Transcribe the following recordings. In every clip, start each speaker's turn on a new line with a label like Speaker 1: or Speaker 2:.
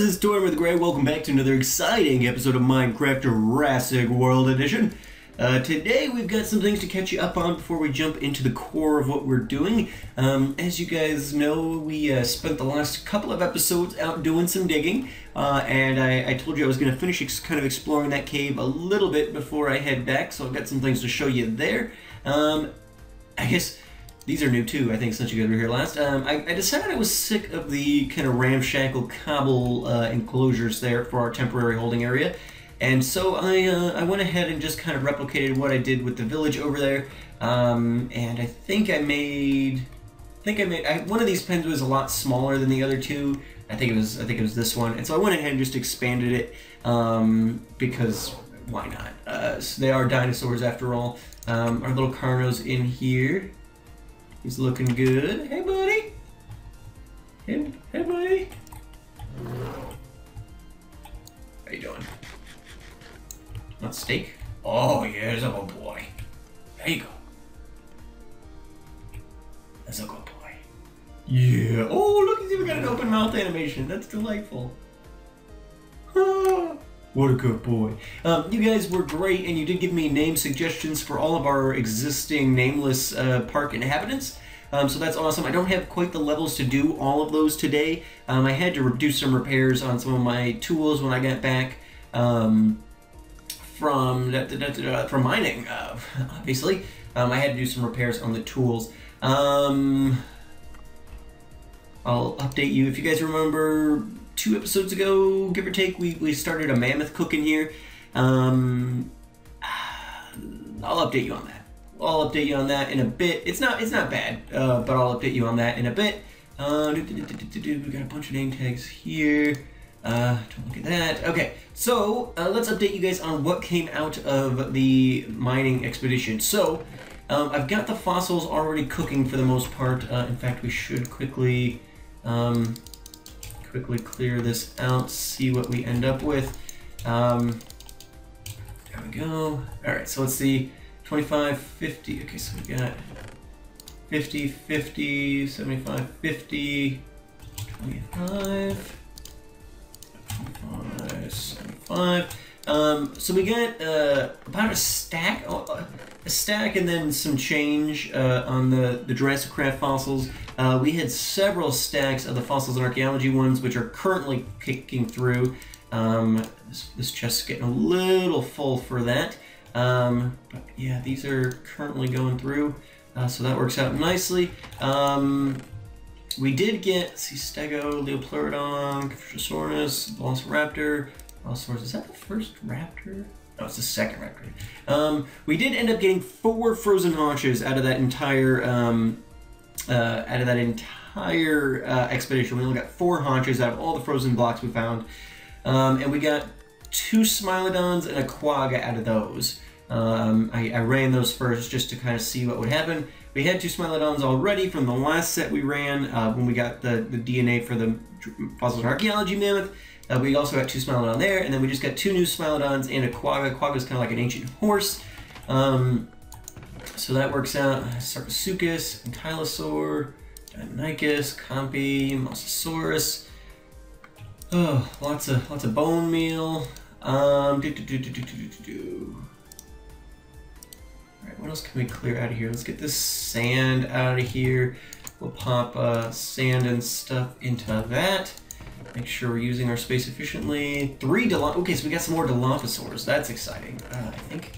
Speaker 1: this is Tortimer the Great. Welcome back to another exciting episode of Minecraft Jurassic World Edition. Today we've got some things to catch you up on before we jump into the core of what we're doing. As you guys know, we spent the last couple of episodes out doing some digging, and I told you I was going to finish kind of exploring that cave a little bit before I head back, so I've got some things to show you there. I guess these are new too, I think, since you guys were here last. I decided I was sick of the kind of ramshackle cobble enclosures there for our temporary holding area. And so I went ahead and just kind of replicated what I did with the village over there. And I think I made one of these pens was a lot smaller than the other two. I think it was this one. And so I went ahead and just expanded it because why not? So they are dinosaurs after all. Our little Carno's in here. He's looking good. Hey, buddy. Hey, buddy. How you doing? Want steak? Oh, yeah, there's a good boy. There you go. That's a good boy. Yeah. Oh, look, he's even got an open mouth animation. That's delightful. Ah, what a good boy. You guys were great, and you did give me name suggestions for all of our existing nameless park inhabitants. So that's awesome. I don't have quite the levels to do all of those today. I had to do some repairs on some of my tools when I got back from mining, obviously. I had to do some repairs on the tools. I'll update you. If you guys remember 2 episodes ago, give or take, we started a mammoth cooking here. I'll update you on that. I'll update you on that in a bit. It's not bad, but I'll update you on that in a bit. We got a bunch of name tags here. Don't look at that. Okay, so let's update you guys on what came out of the mining expedition. So I've got the fossils already cooking for the most part. In fact, we should quickly clear this out, see what we end up with. There we go. All right, so let's see. 25, 50, okay, so we got 50, 50, 75, 50, 25, 25, 75. So we got about a stack and then some change on the JurassiCraft fossils. We had several stacks of the fossils and archaeology ones, which are currently kicking through. This chest's getting a little full for that. But yeah, these are currently going through, so that works out nicely. We did get, let's see, Stego, Leopleurodon, Triceratops, Velociraptor. Is that the first raptor? No, it's the second raptor. We did end up getting 4 frozen haunches out of that entire expedition. We only got 4 haunches out of all the frozen blocks we found, and we got 2 Smilodons and a Quagga out of those. I ran those first just to kind of see what would happen. We had 2 Smilodons already from the last set we ran when we got the DNA for the Fossils and Archaeology Mammoth. We also got 2 Smilodon there, and then we just got 2 new Smilodons and a Quagga. Quagga's kind of like an ancient horse. So that works out. Sarcosuchus, Ankylosaur, Deinonychus, Compy, Mosasaurus. Oh, lots of bone meal. Alright, what else can we clear out of here? Let's get this sand out of here. We'll pop sand and stuff into that. Make sure we're using our space efficiently. 3 okay, so we got some more Dilophosaurs. That's exciting. I think.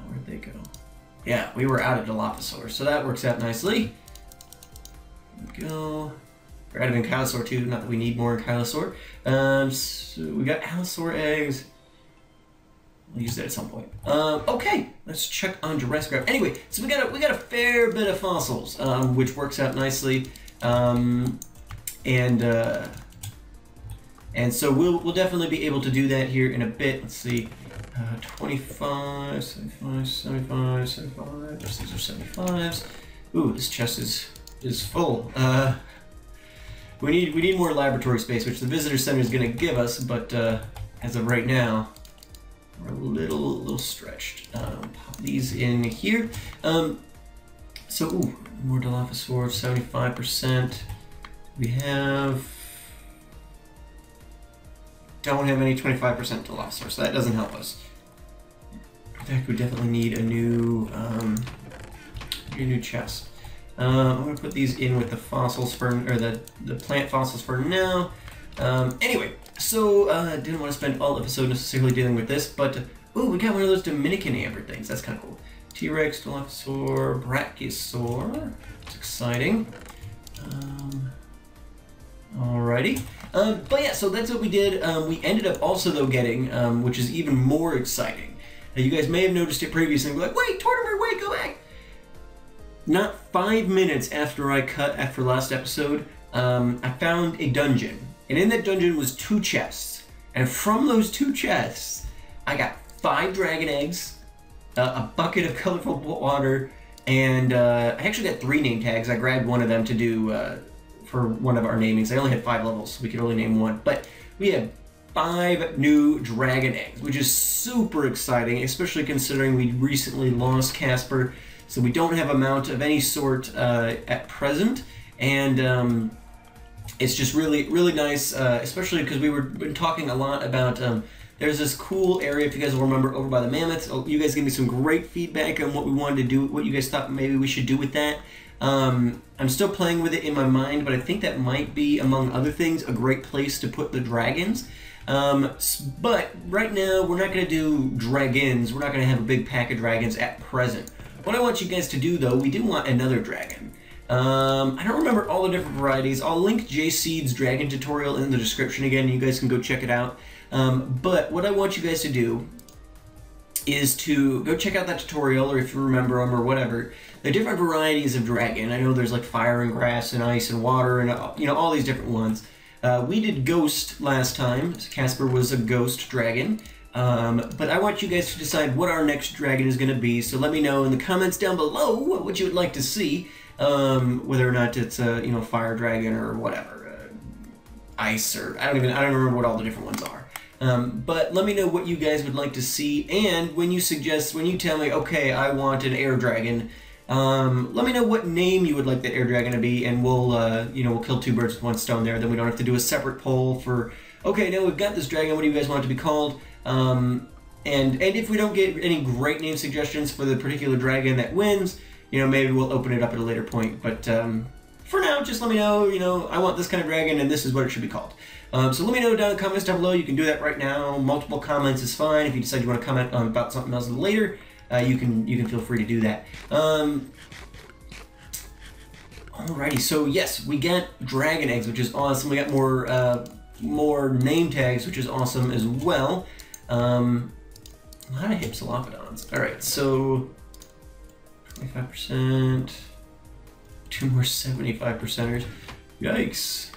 Speaker 1: Where'd they go? Yeah, we were out of Dilophosaurs, so that works out nicely. There we go. We're out of Ankylosaur too, not that we need more Ankylosaur. So we got Allosaur eggs. We'll use that at some point. Okay, let's check on JurassiCraft. Anyway, so we got a fair bit of fossils, which works out nicely. And so we'll definitely be able to do that here in a bit. Let's see. 25, 75, 75, 75. These are 75s. Ooh, this chest is full. We need more laboratory space, which the visitor center is going to give us, but as of right now, we're a little stretched. Pop these in here. So, ooh, more Dilophosaur, 75%. We have don't have any 25% to loss, so that doesn't help us. In fact, we definitely need a new chest. I'm gonna put these in with the fossils for, or the plant fossils for now. Anyway, so didn't want to spend all episode necessarily dealing with this, but ooh, we got one of those Dominican amber things. That's kind of cool. T-Rex, Dilophosaur, Brachiosaur. It's exciting. Alrighty. But yeah, so that's what we did. We ended up also though getting, which is even more exciting. You guys may have noticed it previously. We're like, wait, Tortimer, wait, go back. Not 5 minutes after I cut after last episode, I found a dungeon. And in that dungeon was 2 chests. And from those 2 chests, I got 5 dragon eggs, a bucket of colorful water, and I actually got 3 name tags. I grabbed one of them to do for one of our namings. I only had 5 levels, so we could only name one. But we had 5 new dragon eggs, which is super exciting, especially considering we recently lost Casper. So we don't have a mount of any sort at present, and it's just really nice, especially because been talking a lot about, there's this cool area, if you guys will remember, over by the Mammoth. You guys gave me some great feedback on what we wanted to do, what you guys thought maybe we should do with that. I'm still playing with it in my mind, but I think that might be, among other things, a great place to put the dragons. But right now, we're not going to do dragons. We're not going to have a big pack of dragons at present. What I want you guys to do, though, we do want another dragon. I don't remember all the different varieties. I'll link JSeed's dragon tutorial in the description again. You guys can go check it out. But what I want you guys to do is to go check out that tutorial, or if you remember them or whatever, the different varieties of dragon. I know there's like fire and grass and ice and water and, you know, all these different ones. We did ghost last time. Casper was a ghost dragon. But I want you guys to decide what our next dragon is going to be, so let me know in the comments down below what you would like to see, whether or not it's a, you know, fire dragon or whatever, ice, or I don't remember what all the different ones are. But let me know what you guys would like to see, and when you tell me, okay, I want an air dragon, let me know what name you would like that air dragon to be, and we'll, you know, we'll kill 2 birds with 1 stone there. Then we don't have to do a separate poll for, okay, now we've got this dragon, what do you guys want it to be called? And if we don't get any great name suggestions for the particular dragon that wins, you know, maybe we'll open it up at a later point. But for now, just let me know, you know, I want this kind of dragon and this is what it should be called. So let me know down in the comments down below. You can do that right now. Multiple comments is fine. If you decide you want to comment about something else later, you can feel free to do that. Alrighty, so yes, we got dragon eggs, which is awesome. We got more name tags, which is awesome as well. A lot of Hypsilophodons. Alright, so 25%, 2 more 75%ers. Yikes.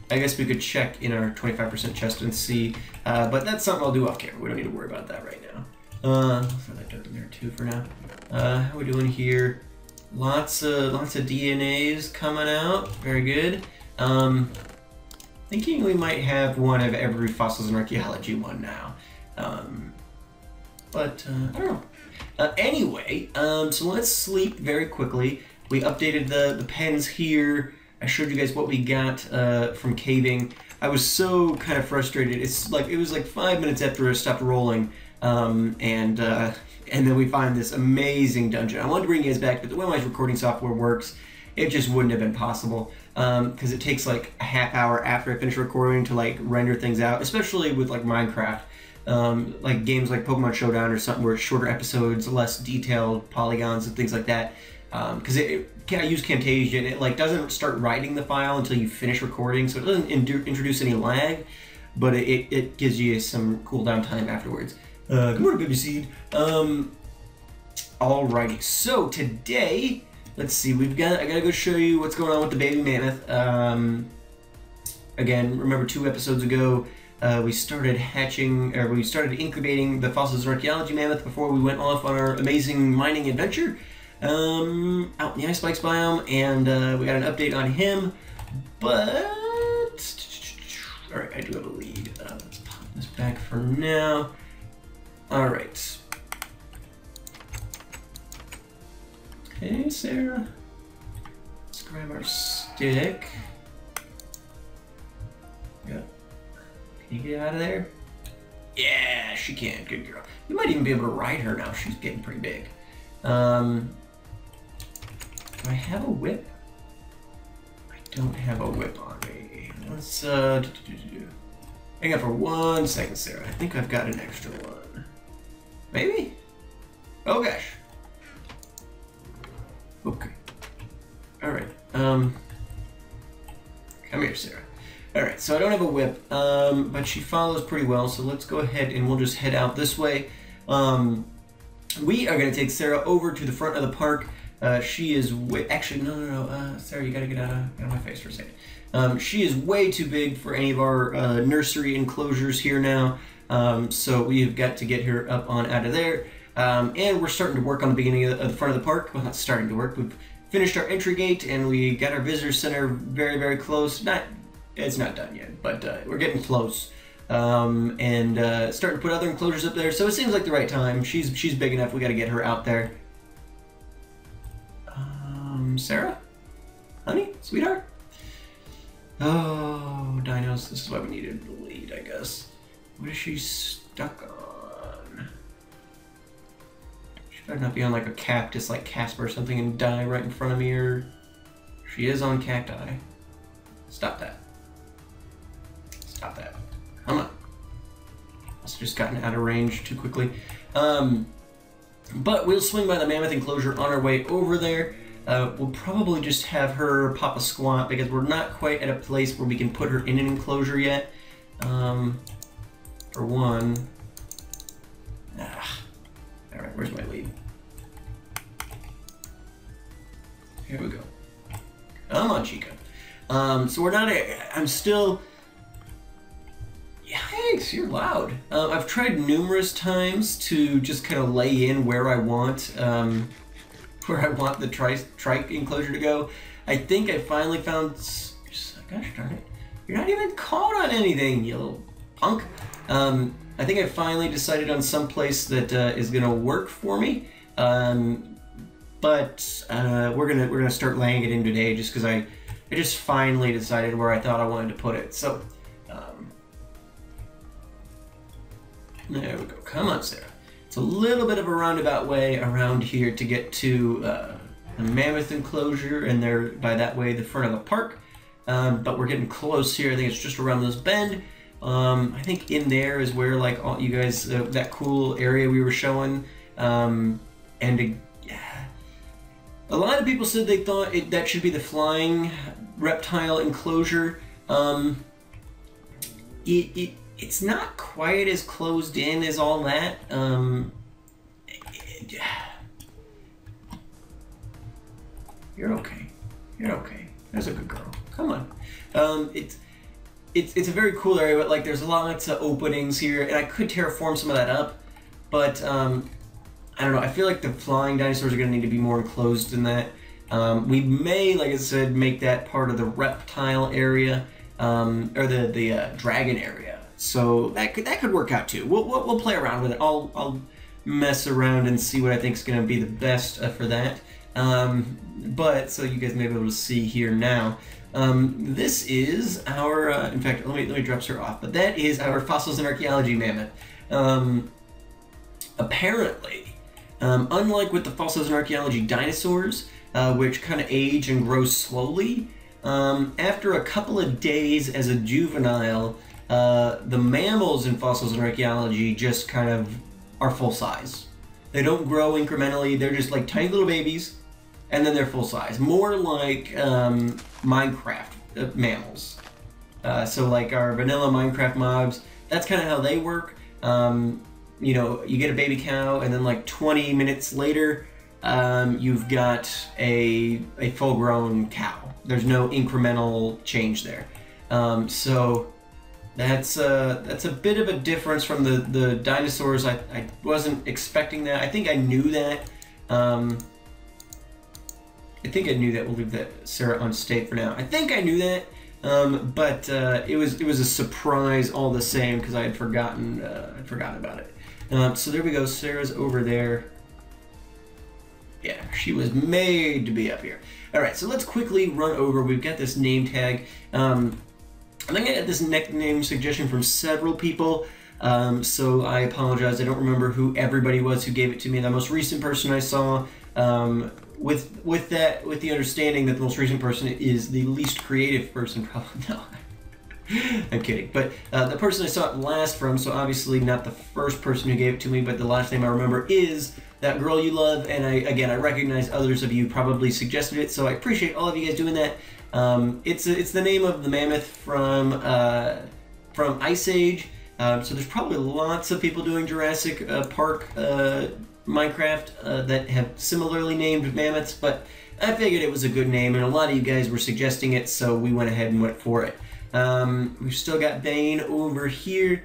Speaker 1: I guess we could check in our 25% chest and see, but that's something I'll do off camera. We don't need to worry about that right now. I'll throw that dirt in there too for now. How are we doing here? Lots of DNAs coming out. Very good. Thinking we might have one of every Fossils and Archaeology one now. But I don't know. Anyway, so let's sleep very quickly. We updated the pens here. I showed you guys what we got from caving. I was so kind of frustrated. It was like 5 minutes after I stopped rolling, and then we find this amazing dungeon. I wanted to bring you guys back, but the way my recording software works, it just wouldn't have been possible, because it takes like a half hour after I finish recording to like render things out, especially with like Minecraft. Like games like Pokemon Showdown or something where it's shorter episodes, less detailed polygons and things like that. Because I use Camtasia and it like doesn't start writing the file until you finish recording, so it doesn't introduce any lag, but it gives you some cooldown time afterwards. Good morning, baby seed. Alrighty, so today, let's see, I gotta go show you what's going on with the baby mammoth. Again, remember 2 episodes ago, we started incubating the Fossils and Archaeology mammoth before we went off on our amazing mining adventure out in the Ice Spikes biome, and we got an update on him, but alright, I do have a lead. Let's pop this back for now. Alright. Okay, Sarah. Let's grab our stick. Yeah. Can you get out of there? Yeah, she can. Good girl. You might even be able to ride her now. She's getting pretty big. Do I have a whip? I don't have a whip on me. Let's hang on for 1 second, Sarah. I think I've got an extra one. Maybe? Oh gosh. Okay. Alright. Come here, Sarah. Alright, so I don't have a whip, but she follows pretty well, so let's go ahead and we'll just head out this way. We are going to take Sarah over to the front of the park. She is way... Actually, no. Sarah, you got to get out of my face for a second. She is way too big for any of our nursery enclosures here now, so we've got to get her up on out of there. And we're starting to work on the beginning of the front of the park. Well, not starting to work. We've finished our entry gate, and we got our visitor center very, very close. It's not done yet, but we're getting close. And starting to put other enclosures up there, so it seems like the right time. She's big enough. We got to get her out there. Sarah? Honey? Sweetheart? Oh, dinos. This is why we needed the lead, I guess. What is she stuck on? She better not be on like a cactus like Casper or something and die right in front of me, or... She is on cacti. Stop that. Stop that. Come on. Must have just gotten out of range too quickly. But we'll swing by the mammoth enclosure on our way over there. We'll probably just have her pop a squat because we're not quite at a place where we can put her in an enclosure yet. For one. Alright, where's my lead? Here we go. Come on, Chica. So we're not I'm still... Yikes, you're loud. I've tried numerous times to just kind of lay in where I want the trike enclosure to go. I think I finally found... Gosh darn it. You're not even caught on anything, you little punk. I think I finally decided on some place that is going to work for me. But we're gonna start laying it in today just because I just finally decided where I thought I wanted to put it. So there we go. Come on, Sarah. It's a little bit of a roundabout way around here to get to the mammoth enclosure, and there by that way the front of the park. But we're getting close here. I think it's just around this bend. I think in there is where like all you guys that cool area we were showing, and a lot of people said they thought that should be the flying reptile enclosure. It's not quite as closed in as all that. You're okay. You're okay. That's a good girl. Come on. It's a very cool area, but like there's lots of openings here, and I could terraform some of that up, but I don't know. I feel like the flying dinosaurs are going to need to be more enclosed than that. We may, like I said, make that part of the reptile area, or the dragon area. So that could work out too. We'll play around with it. I'll mess around and see what I think is going to be the best for that. But so you guys may be able to see here now. This is our. In fact, let me drop her off. But that is our fossils and archaeology mammoth. Apparently, unlike with the fossils and archaeology dinosaurs, which kind of age and grow slowly, after a couple of days as a juvenile, the mammals in fossils and archaeology just kind of are full size. They don't grow incrementally. They're just like tiny little babies, and then they're full size. More like Minecraft mammals. So like our vanilla Minecraft mobs, that's kind of how they work. You know, you get a baby cow, and then like 20 minutes later, you've got a full-grown cow. There's no incremental change there. So that's a bit of a difference from the dinosaurs. I wasn't expecting that. I think I knew that. We'll leave that Sarah on state for now. I think I knew that, but it was a surprise all the same because I had forgotten about it. So there we go. Sarah's over there. Yeah, she was made to be up here. All right, so let's quickly run over. We've got this name tag. I think I got this nickname suggestion from several people, so I apologize. I don't remember who everybody was who gave it to me. The most recent person I saw, with the understanding that the most recent person is the least creative person, probably. No, I'm kidding. But the person I saw it last from, so obviously not the first person who gave it to me, but the last name I remember is That Girl You Love, and I recognize others of you probably suggested it, so I appreciate all of you guys doing that. It's the name of the mammoth from Ice Age, so there's probably lots of people doing Jurassic Park Minecraft that have similarly named mammoths, but I figured it was a good name, and a lot of you guys were suggesting it, so we went ahead and went for it. We've still got Bane over here.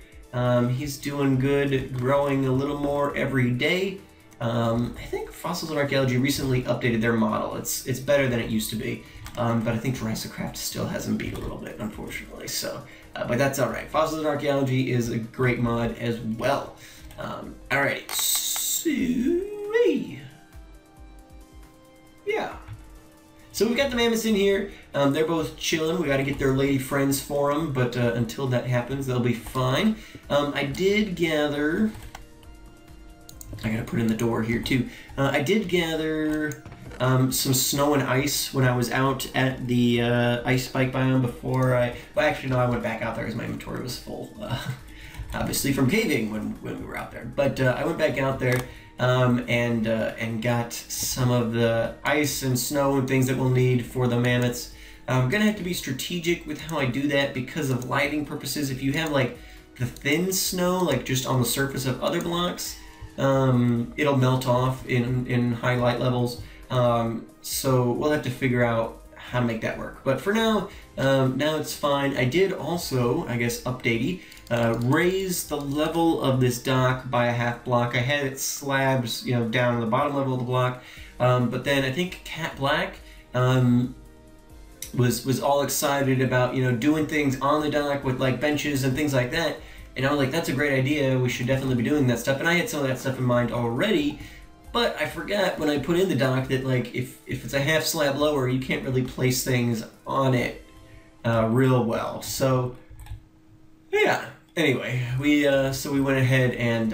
Speaker 1: He's doing good, growing a little more every day. I think Fossils and Archaeology recently updated their model. It's better than it used to be, but I think JurassiCraft still has him beat a little bit, unfortunately. So, but that's all right. Fossils and Archaeology is a great mod as well. All right, so yeah. So we've got the mammoths in here. They're both chilling. We got to get their lady friends for them, but until that happens, they'll be fine. I did gather. I gotta put in the door here too. I did gather some snow and ice when I was out at the ice spike biome before I. Well, actually, no, I went back out there because my inventory was full. Obviously from caving when we were out there. But I went back out there and got some of the ice and snow and things that we'll need for the mammoths. I'm gonna have to be strategic with how I do that because of lighting purposes. If you have like the thin snow, like just on the surface of other blocks, it'll melt off in high light levels. So we'll have to figure out how to make that work. But for now, now it's fine. I did also, I guess, updatey, raise the level of this dock by a half block. I had it slabs, you know, down on the bottom level of the block, but then I think Cat Black was all excited about, you know, doing things on the dock with like benches and things like that. And I was like, that's a great idea. We should definitely be doing that stuff. And I had some of that stuff in mind already, but I forgot when I put in the dock that like if it's a half slab lower, you can't really place things on it real well. So yeah. Anyway, so we went ahead and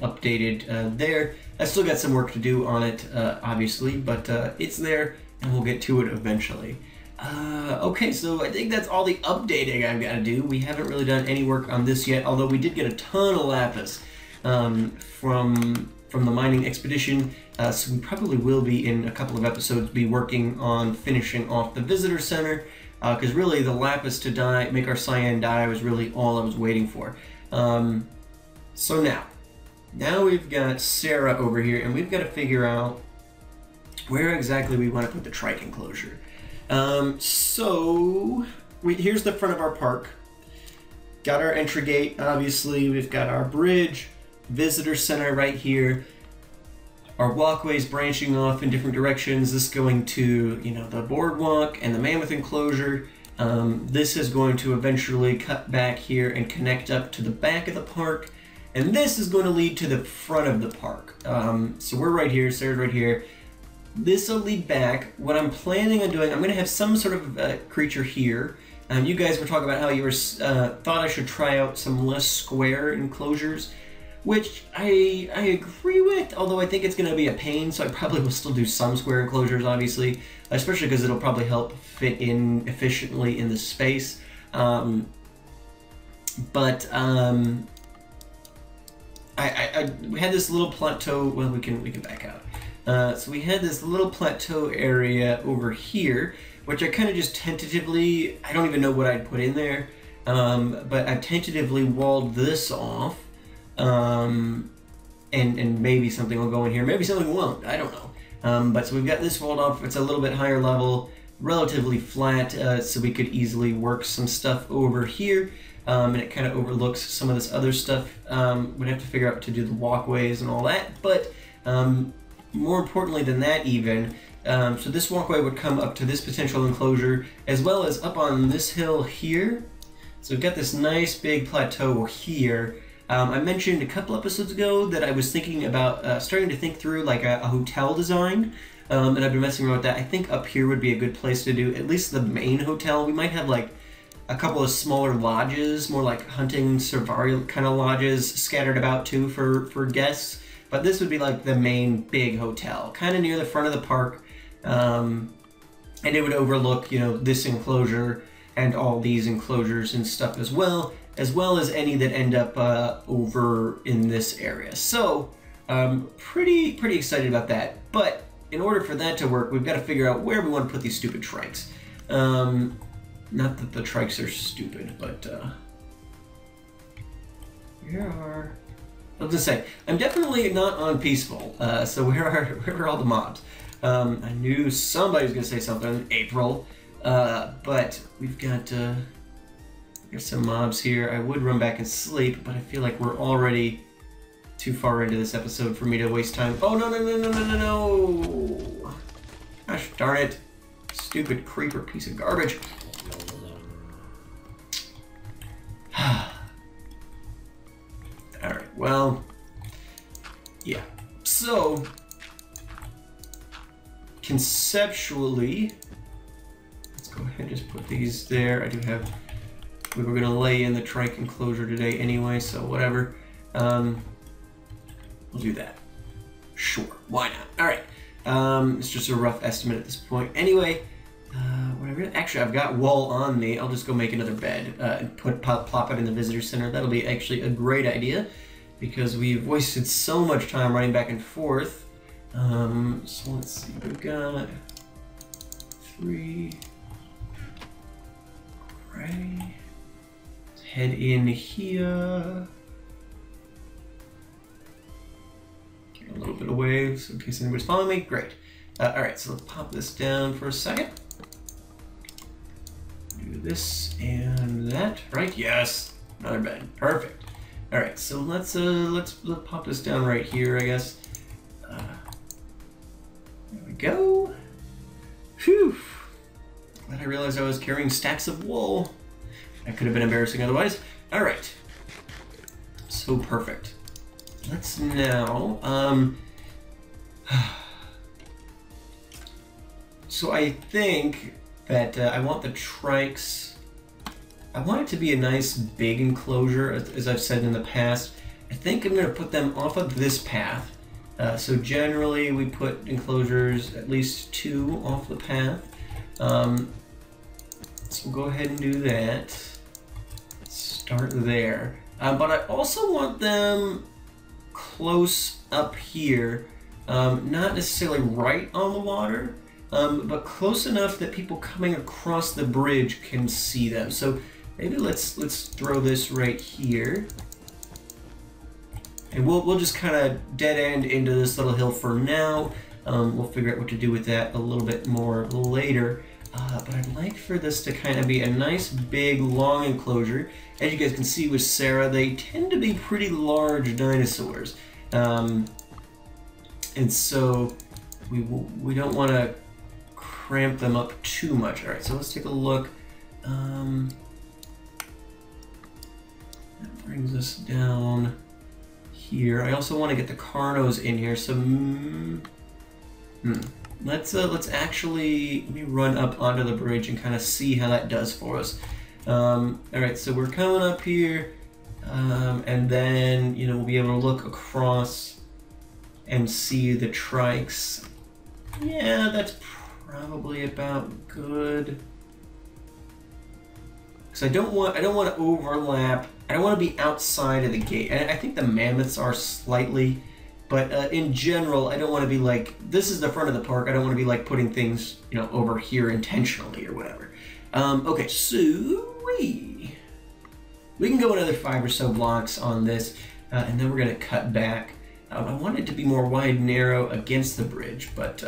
Speaker 1: updated there. I still got some work to do on it, obviously, but it's there, and we'll get to it eventually. Okay, so I think that's all the updating I've got to do. We haven't really done any work on this yet, although we did get a ton of lapis from the mining expedition, so we probably will be, in a couple of episodes, be working on finishing off the visitor center, because really the lapis to dye, make our cyan dye was really all I was waiting for. So now we've got Sarah over here, and we've got to figure out where exactly we want to put the trike enclosure. Here's the front of our park. Got our entry gate, obviously. We've got our bridge, visitor center right here. Our walkways branching off in different directions. This going to, you know, the boardwalk and the mammoth enclosure. This is going to eventually cut back here and connect up to the back of the park. And this is going to lead to the front of the park. So we're right here, Sarah's right here. This will lead back. What I'm planning on doing, I'm going to have some sort of creature here. You guys were talking about how you were thought I should try out some less square enclosures, which I agree with, although I think it's going to be a pain, so I probably will still do some square enclosures, obviously, especially because it'll probably help fit in efficiently in the space. I had this little plateau. Well, we can back out. So we had this little plateau area over here, which I kind of just tentatively, I don't even know what I'd put in there, but I tentatively walled this off, and maybe something will go in here, maybe something won't, I don't know. But so we've got this walled off. It's a little bit higher level, relatively flat, so we could easily work some stuff over here, and it kind of overlooks some of this other stuff. We'd have to figure out to do the walkways and all that, but more importantly than that even, so this walkway would come up to this potential enclosure, as well as up on this hill here. So we've got this nice big plateau here. I mentioned a couple episodes ago that I was thinking about starting to think through like a hotel design, and I've been messing around with that. I think up here would be a good place to do at least the main hotel. We might have like a couple of smaller lodges, more like hunting safari kind of lodges scattered about too for guests. But this would be like the main big hotel, kind of near the front of the park. And it would overlook, you know, this enclosure and all these enclosures and stuff as well as any that end up over in this area. So, pretty excited about that. But in order for that to work, we've got to figure out where we want to put these stupid trikes. Not that the trikes are stupid, but where are... I was gonna say, I'm definitely not on peaceful. So where are all the mobs? I knew somebody was gonna say something. April, but we've got there's some mobs here. I would run back and sleep, but I feel like we're already too far into this episode for me to waste time. Oh no! Gosh darn it! Stupid creeper piece of garbage. Alright, well, yeah. So, conceptually, let's go ahead and just put these there. I do have, we were going to lay in the trike enclosure today anyway, so whatever. We'll do that. Sure, why not? Alright, it's just a rough estimate at this point. Anyway, actually, I've got wool on me. I'll just go make another bed and plop it in the visitor center. That'll be actually a great idea because we've wasted so much time running back and forth. So let's see. We've got 3. Right. Let's head in here. Get a little bit away so in case anybody's following me. Great. All right, so let's pop this down for a second. Do this and that, right? Yes, another bed, perfect. All right, so let's pop this down right here, I guess. There we go. Phew. Glad I realized I was carrying stacks of wool. That could have been embarrassing otherwise. All right, so perfect. Let's now. So I think that I want the trikes, I want it to be a nice big enclosure, as I've said in the past. I think I'm going to put them off of this path. So generally we put enclosures at least 2 off the path. So we'll go ahead and do that. Start there. But I also want them close up here, not necessarily right on the water, but close enough that people coming across the bridge can see them. So maybe let's throw this right here, and we'll just kind of dead end into this little hill for now. We'll figure out what to do with that a little bit more later. But I'd like for this to kind of be a nice big long enclosure. As you guys can see with Sarah, they tend to be pretty large dinosaurs, and so we don't want to cramp them up too much. All right, so let's take a look. That brings us down here. I also want to get the Carnos in here, so let's actually, let me run up onto the bridge and kind of see how that does for us. All right, so we're coming up here, and then, you know, we'll be able to look across and see the trikes. Yeah, that's probably about good. Because I don't want to overlap. I don't want to be outside of the gate. And I think the mammoths are slightly, but in general, I don't want to be like, this is the front of the park. I don't want to be like putting things, you know, over here intentionally or whatever. Okay, so we can go another 5 or so blocks on this, and then we're gonna cut back. I want it to be more wide and narrow against the bridge, but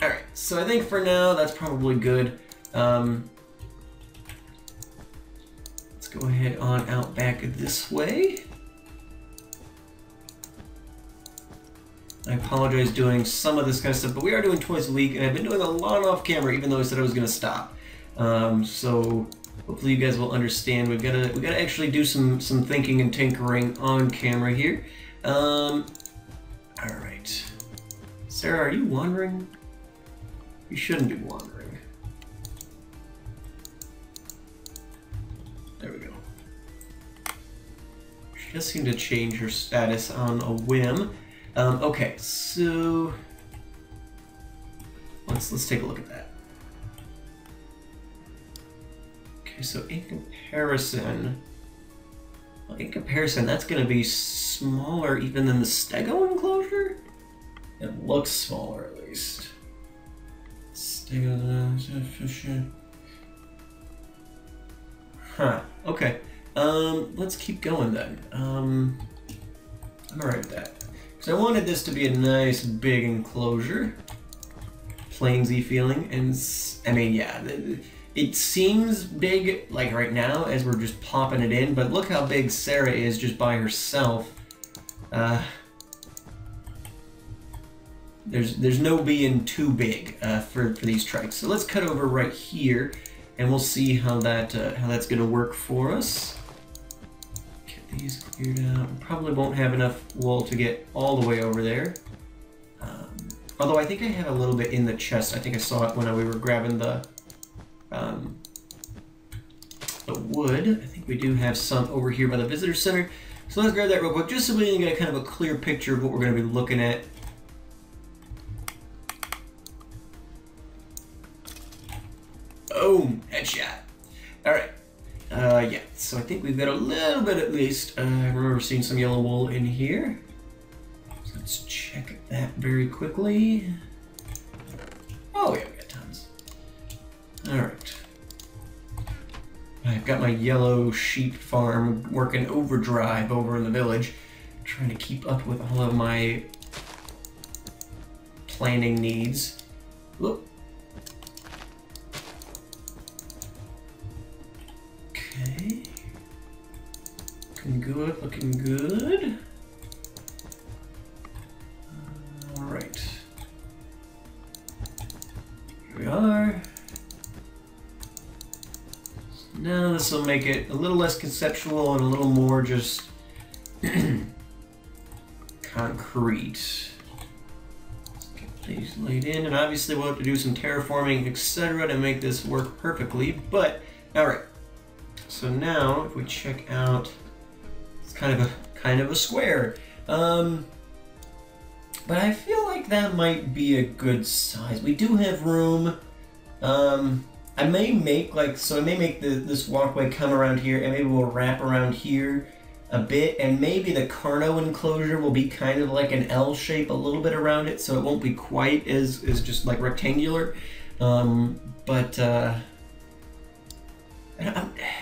Speaker 1: all right, so I think for now that's probably good. Let's go ahead on out back this way. I apologize doing some of this kind of stuff, but we are doing twice a week, and I've been doing a lot off camera, even though I said I was going to stop. So hopefully you guys will understand. We gotta actually do some thinking and tinkering on camera here. All right, Sarah, are you wandering? You shouldn't be wandering. does seem to change her status on a whim. Okay, so let's take a look at that. Okay, so in comparison, that's going to be smaller even than the stego enclosure? It looks smaller, at least. Stego... Huh, okay. Let's keep going then. I'm alright with that. Because I wanted this to be a nice big enclosure. Plainsy feeling, and I mean, yeah, it seems big, like right now, as we're just popping it in, but look how big Sarah is just by herself. There's no being too big for these trikes. So let's cut over right here, and we'll see how that's gonna work for us. Get these cleared out. Probably won't have enough wool to get all the way over there. Although I think I have a little bit in the chest. I think I saw it when we were grabbing the wood. I think we do have some over here by the visitor center. So let's grab that real quick, just so we can get kind of a clear picture of what we're going to be looking at. Boom, headshot. All right. Yeah, so I think we've got a little bit at least. I remember seeing some yellow wool in here. So let's check that very quickly. Oh yeah, we got tons. All right. I've got my yellow sheep farm working overdrive over in the village, trying to keep up with all of my planning needs. Whoop. Okay. Looking good, looking good. All right. Here we are. Now this will make it a little less conceptual and a little more just concrete. Let's get these laid in, and obviously we'll have to do some terraforming, etc. to make this work perfectly, but alright. So now if we check out, it's kind of a square. But I feel like that might be a good size. We do have room. I may make this walkway come around here, and maybe we'll wrap around here a bit, and maybe the Carno enclosure will be kind of like an L shape a little bit around it, so it won't be quite as just like rectangular.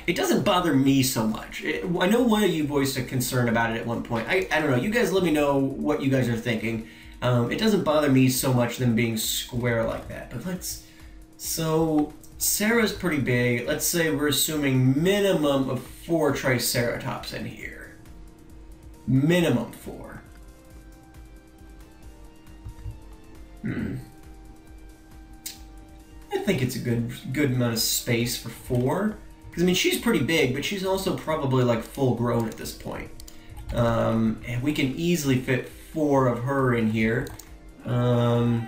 Speaker 1: It doesn't bother me so much. I know one of you voiced a concern about it at one point. I don't know. You guys let me know what you guys are thinking. It doesn't bother me so much them being square like that. But so Sarah's pretty big. Let's say we're assuming minimum of 4 Triceratops in here. Minimum 4. I think it's a good amount of space for 4. Because, I mean, she's pretty big, but she's also probably, like, full-grown at this point. And we can easily fit 4 of her in here. Yeah,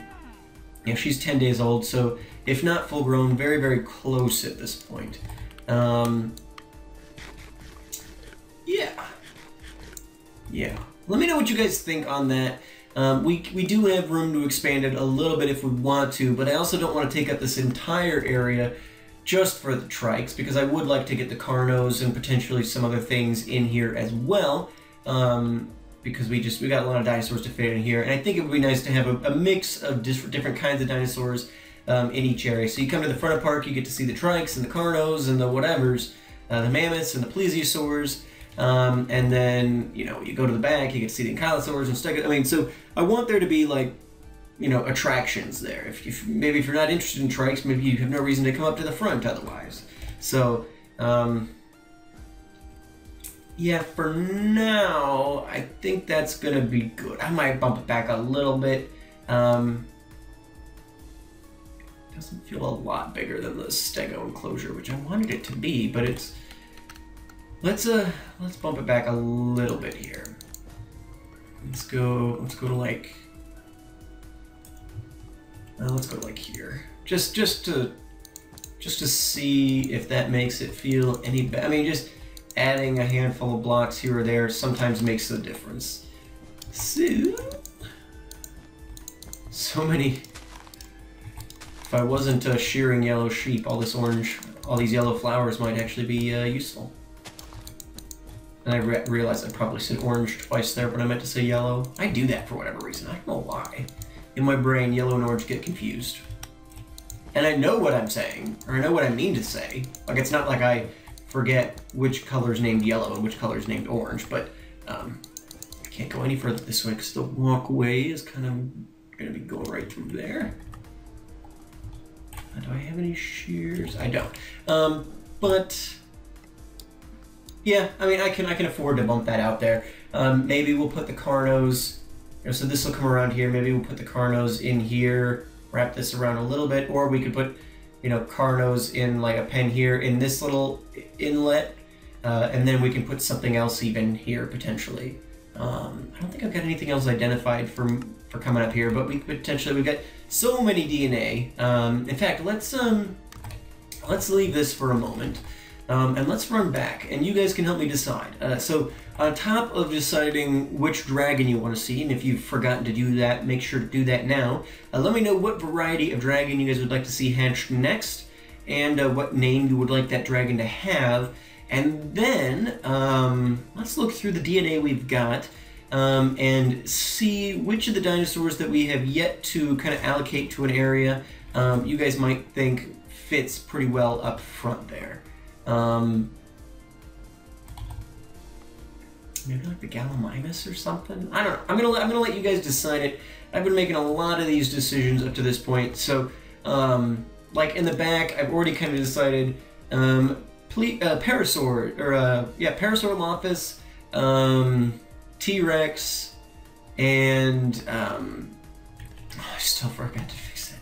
Speaker 1: she's 10 days old, so if not full-grown, very, very close at this point. Yeah. Let me know what you guys think on that. We do have room to expand it a little bit if we want to, but I also don't want to take up this entire area just for the trikes, because I would like to get the Carnos and potentially some other things in here as well, because we got a lot of dinosaurs to fit in here, and I think it would be nice to have a mix of different kinds of dinosaurs in each area. So you come to the front of the park, you get to see the trikes and the Carnos and the whatevers, the mammoths and the plesiosaurs. And then, you know, you go to the back, you get to see the ankylosaurs and stuff. I mean, so I want there to be, like, you know, attractions there. Maybe if you're not interested in trikes, maybe you have no reason to come up to the front otherwise. So, yeah, for now, I think that's gonna be good. I might bump it back a little bit. It doesn't feel a lot bigger than the stego enclosure, which I wanted it to be, but it's... Let's bump it back a little bit here. Let's go to like... let's go to like here. Just to see if that makes it feel any better. I mean, just adding a handful of blocks here or there sometimes makes a difference. So many. If I wasn't shearing yellow sheep, all these yellow flowers might actually be useful. And I realized I probably said orange twice there, but I meant to say yellow. I do that for whatever reason. I don't know why. In my brain, yellow and orange get confused. And I know what I'm saying, or I know what I mean to say. Like, it's not like I forget which color's named yellow and which color's named orange, but I can't go any further this way because the walkway is kind of going to be going right through there. Do I have any shears? I don't. But yeah, I mean, I can afford to bump that out there. Maybe we'll put the carnos. So this will come around here. Maybe we'll put the carnos in here. Wrap this around a little bit, or we could put, you know, carnos in like a pen here in this little inlet, and then we can put something else even here potentially. I don't think I've got anything else identified for coming up here, but we've got so many DNA. In fact, let's leave this for a moment, and let's run back, and you guys can help me decide. So on top of deciding which dragon you want to see, and if you've forgotten to do that, make sure to do that now. Let me know what variety of dragon you guys would like to see hatched next, and what name you would like that dragon to have. And then let's look through the DNA we've got and see which of the dinosaurs that we have yet to kind of allocate to an area you guys might think fits pretty well up front there. Maybe like the Gallimimus or something? I don't know. I'm gonna let you guys decide it. I've been making a lot of these decisions up to this point. So, like in the back, I've already kind of decided Parasaur, or Parasaurolophus, T-Rex, and I still forgot to fix it.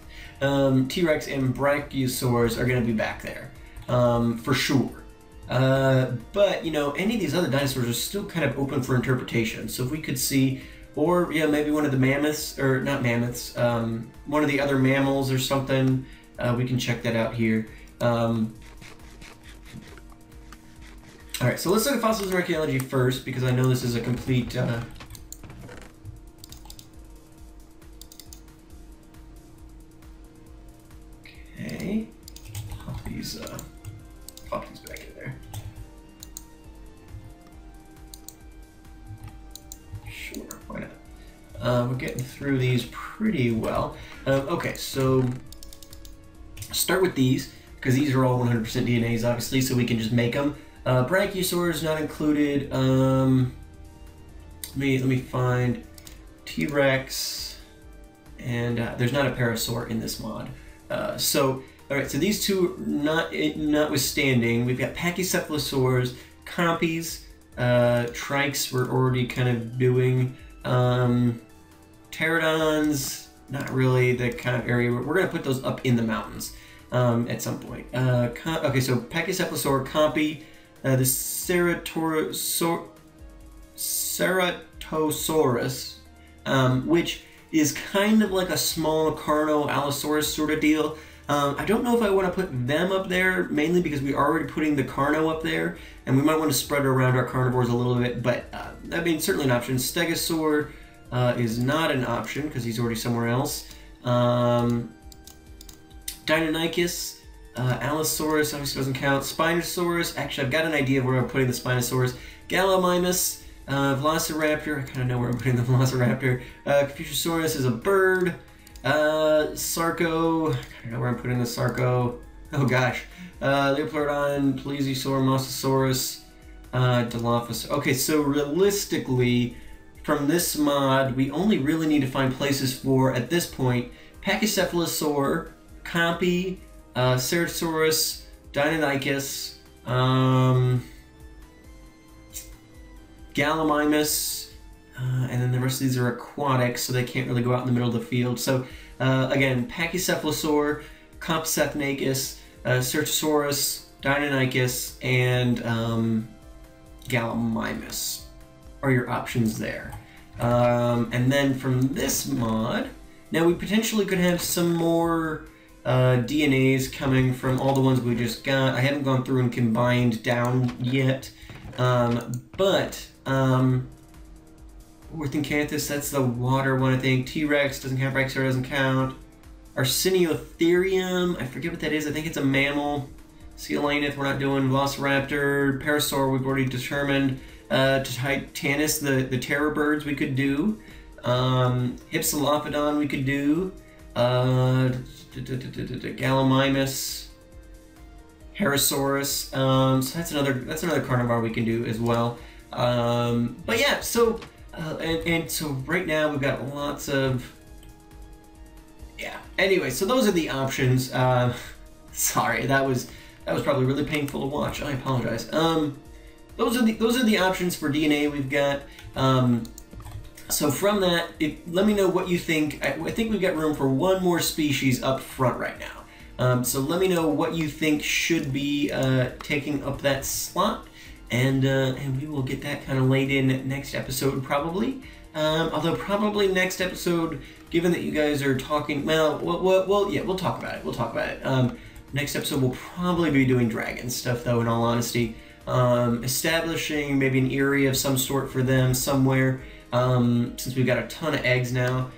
Speaker 1: T-Rex and Brachiosaurs are going to be back there, for sure. But, you know, any of these other dinosaurs are still kind of open for interpretation. So if we could see, or, yeah, maybe one of the mammoths, or not mammoths, one of the other mammals or something, we can check that out here. Alright, so let's look at fossils and archaeology first, because I know this is a complete... Okay. Pop these back in there. Sure, why not? We're getting through these pretty well. Okay, so start with these, because these are all 100% DNAs, obviously, so we can just make them. Brachiosaurs not included. Let me find T-Rex, and there's not a Parasaur in this mod. So all right, so these two notwithstanding, we've got Pachycephalosaurs, Compies, Trikes we're already kind of doing, Pterodons, not really the kind of area we're going to put those up in the mountains at some point. Okay, so Pachycephalosaur, Compy. The Ceratosaurus, which is kind of like a small Carno Allosaurus sort of deal. I don't know if I want to put them up there, mainly because we're already putting the Carno up there, and we might want to spread around our carnivores a little bit, but I mean, certainly an option. Stegosaur is not an option, because he's already somewhere else. Deinonychus, Allosaurus obviously doesn't count. Spinosaurus, actually I've got an idea of where I'm putting the Spinosaurus. Gallimimus, Velociraptor, I kind of know where I'm putting the Velociraptor. Confuciusaurus is a bird. Sarco, I kind of know where I'm putting the Sarco. Oh gosh. Leopardon, Plesiosaur, Mosasaurus, Dilophosaurus. Okay, so realistically, from this mod, we only really need to find places for, at this point, Pachycephalosaur, Compy, Ceratosaurus, Deinonychus, Gallimimus, and then the rest of these are aquatic, so they can't really go out in the middle of the field. So again, Pachycephalosaur, Compsognathus, Ceratosaurus, Deinonychus, and Gallimimus are your options there. And then from this mod, now we potentially could have some more DNAs coming from all the ones we just got. I haven't gone through and combined down yet. Orthancanthus, that's the water one, I think. T-Rex doesn't count, Brachiosaurus doesn't count. Arseniotherium, I forget what that is, I think it's a mammal. Coelanith, we're not doing. Velociraptor, Parasaur, we've already determined. Titanus, the terror birds, we could do. Hypsilophodon, we could do. Gallimimus, Herosaurus. So that's another carnivore we can do as well. But yeah, so and so right now we've got lots of. Yeah. Anyway, so those are the options. Sorry, that was probably really painful to watch. I apologize. Those are the options for DNA we've got. So from that, let me know what you think. I think we've got room for one more species up front right now. So let me know what you think should be taking up that slot, and we will get that kind of laid in next episode probably. Although probably next episode, given that you guys are talking, well, yeah, we'll talk about it. We'll talk about it. Next episode we'll probably be doing dragon stuff, though, in all honesty. Establishing maybe an area of some sort for them somewhere, since we've got a ton of eggs now,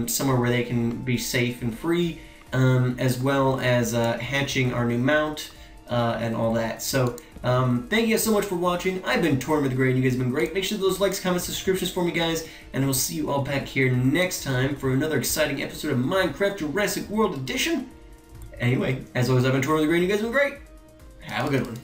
Speaker 1: somewhere where they can be safe and free, as well as hatching our new mount, and all that. So, thank you guys so much for watching. I've been Tortimer the Great, and you guys have been great. Make sure those likes, comments, subscriptions for me, guys, and we'll see you all back here next time for another exciting episode of Minecraft Jurassic World Edition. Anyway, as always, I've been Tortimer the Great, and you guys have been great. Have a good one.